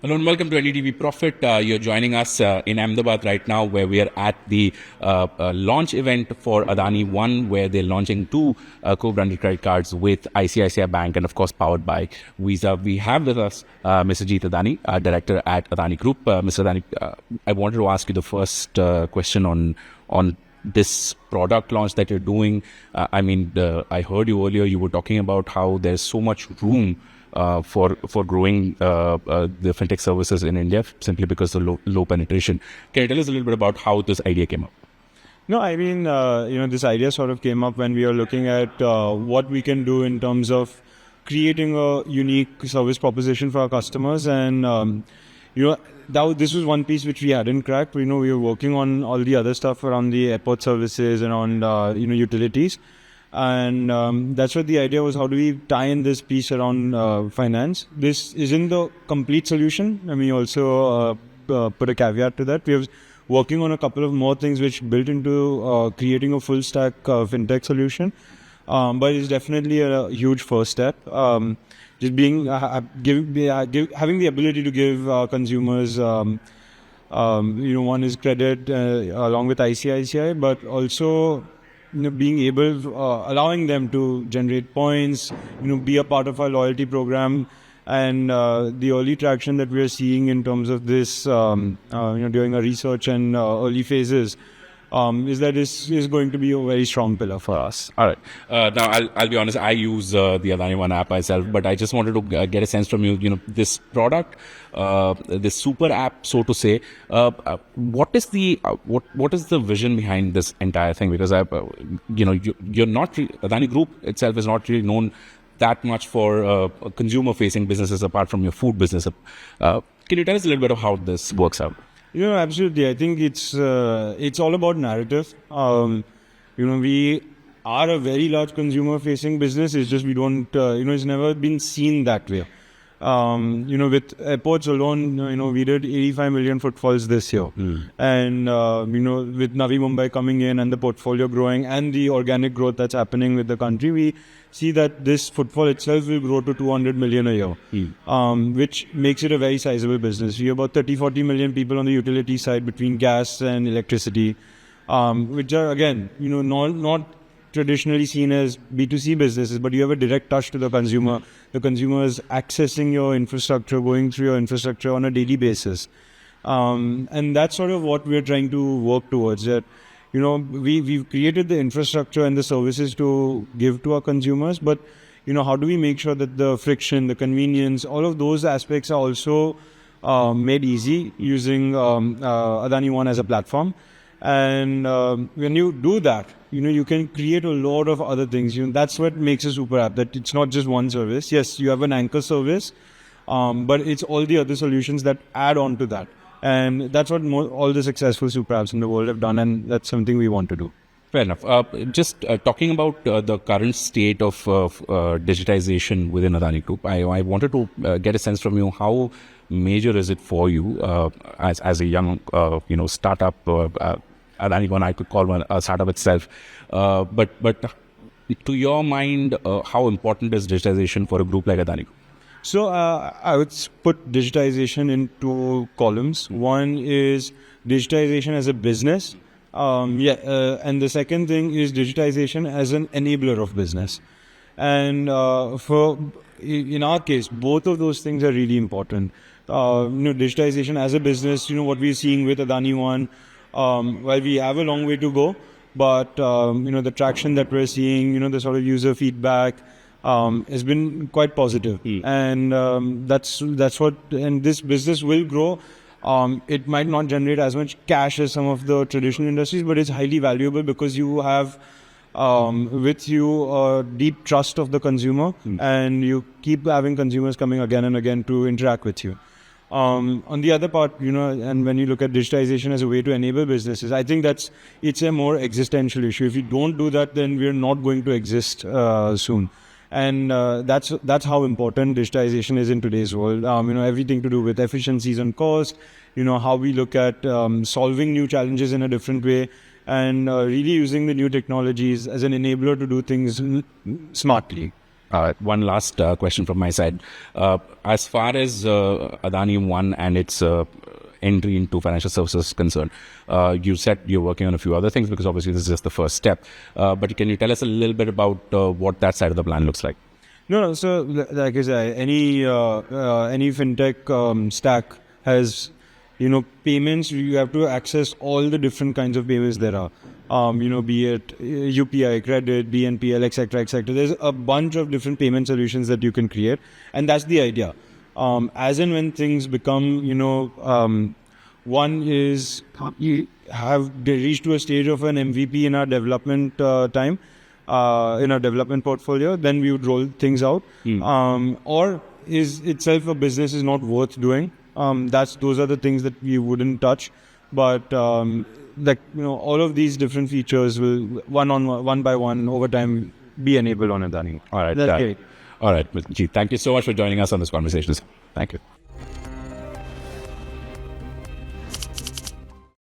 Hello and welcome to NDTV Profit. You're joining us in Ahmedabad right now, where we are at the launch event for Adani One, where they're launching two co-branded credit cards with ICICI Bank and, of course, powered by Visa. We have with us Mr. Jeet Adani, director at Adani Group. Mr. Adani, I wanted to ask you the first question on this product launch that you're doing. I heard you earlier. You were talking about how there's so much room for growing the fintech services in India simply because of low penetration. Can you tell us a little bit about how this idea came up? No, this idea sort of came up when we were looking at what we can do in terms of creating a unique service proposition for our customers. And, this was one piece which we hadn't cracked. We were working on all the other stuff around the airport services and on, utilities. And that's what the idea was. How do we tie in this piece around finance? This isn't the complete solution. We also put a caveat to that. We are working on a couple of more things which built into creating a full stack fintech solution. But it's definitely a huge first step. Just being having the ability to give consumers, one is credit along with ICICI, but also being able, allowing them to generate points, be a part of our loyalty program. And the early traction that we are seeing in terms of this, during our research and early phases, is that this is going to be a very strong pillar for us. All right. Now, I'll be honest, I use the Adani One app myself, but I just wanted to get a sense from you, this product, this super app, so to say, what is the vision behind this entire thing? Because, you're not, Adani Group itself is not really known that much for consumer-facing businesses apart from your food business. Can you tell us a little bit of how this works out? Absolutely. I think it's all about narrative. We are a very large consumer-facing business. It's just we don't, it's never been seen that way. With airports alone, we did 85 million footfalls this year. And, with Navi Mumbai coming in and the portfolio growing and the organic growth that's happening with the country, we see that this footfall itself will grow to 200 million a year, which makes it a very sizable business. We have about 30-40 million people on the utility side between gas and electricity, which are, again, not traditionally seen as B2C businesses, but you have a direct touch to the consumer. The consumer is accessing your infrastructure, going through your infrastructure on a daily basis. And that's sort of what we're trying to work towards. That, we've created the infrastructure and the services to give to our consumers, but, how do we make sure that the friction, the convenience, all of those aspects are also made easy using Adani One as a platform. And when you do that, you can create a lot of other things. That's what makes a super app, that it's not just one service. Yes, you have an anchor service, but it's all the other solutions that add on to that. And that's what all the successful super apps in the world have done, and that's something we want to do. Fair enough. Just talking about the current state of digitization within Adani Group, I wanted to get a sense from you, how major is it for you as a young startup? Adani One, I could call one a startup itself. But to your mind, how important is digitization for a group like Adani Group? So I would put digitization in two columns. One is digitization as a business. And the second thing is digitization as an enabler of business. And in our case, both of those things are really important. Digitization as a business, what we're seeing with Adani One, while we have a long way to go, but the traction that we're seeing, the sort of user feedback has been quite positive. And that's what, and this business will grow. It might not generate as much cash as some of the traditional industries, but it's highly valuable because you have with you a deep trust of the consumer, and you keep having consumers coming again and again to interact with you. On the other part, and when you look at digitization as a way to enable businesses, I think it's a more existential issue. If you don't do that, then we're not going to exist soon. And that's how important digitization is in today's world. Everything to do with efficiencies and cost, how we look at solving new challenges in a different way, and really using the new technologies as an enabler to do things smartly. One last question from my side. As far as Adani One and its entry into financial services is concerned, you said you're working on a few other things because obviously this is just the first step. But can you tell us a little bit about what that side of the plan looks like? No. So, like I said, any fintech stack has, payments. You have to access all the different kinds of payments there are. Be it UPI, credit, BNPL, etc., etc. There's a bunch of different payment solutions that you can create, and that's the idea. As and when things become, one is we have reached to a stage of an MVP in our development time. In our development portfolio, then we would roll things out. Or is itself a business is not worth doing. Those are the things that we wouldn't touch. But all of these different features will one by one over time be enabled on Adani. All right. That's great. All right, Jeet, thank you so much for joining us on this conversation. Thank you.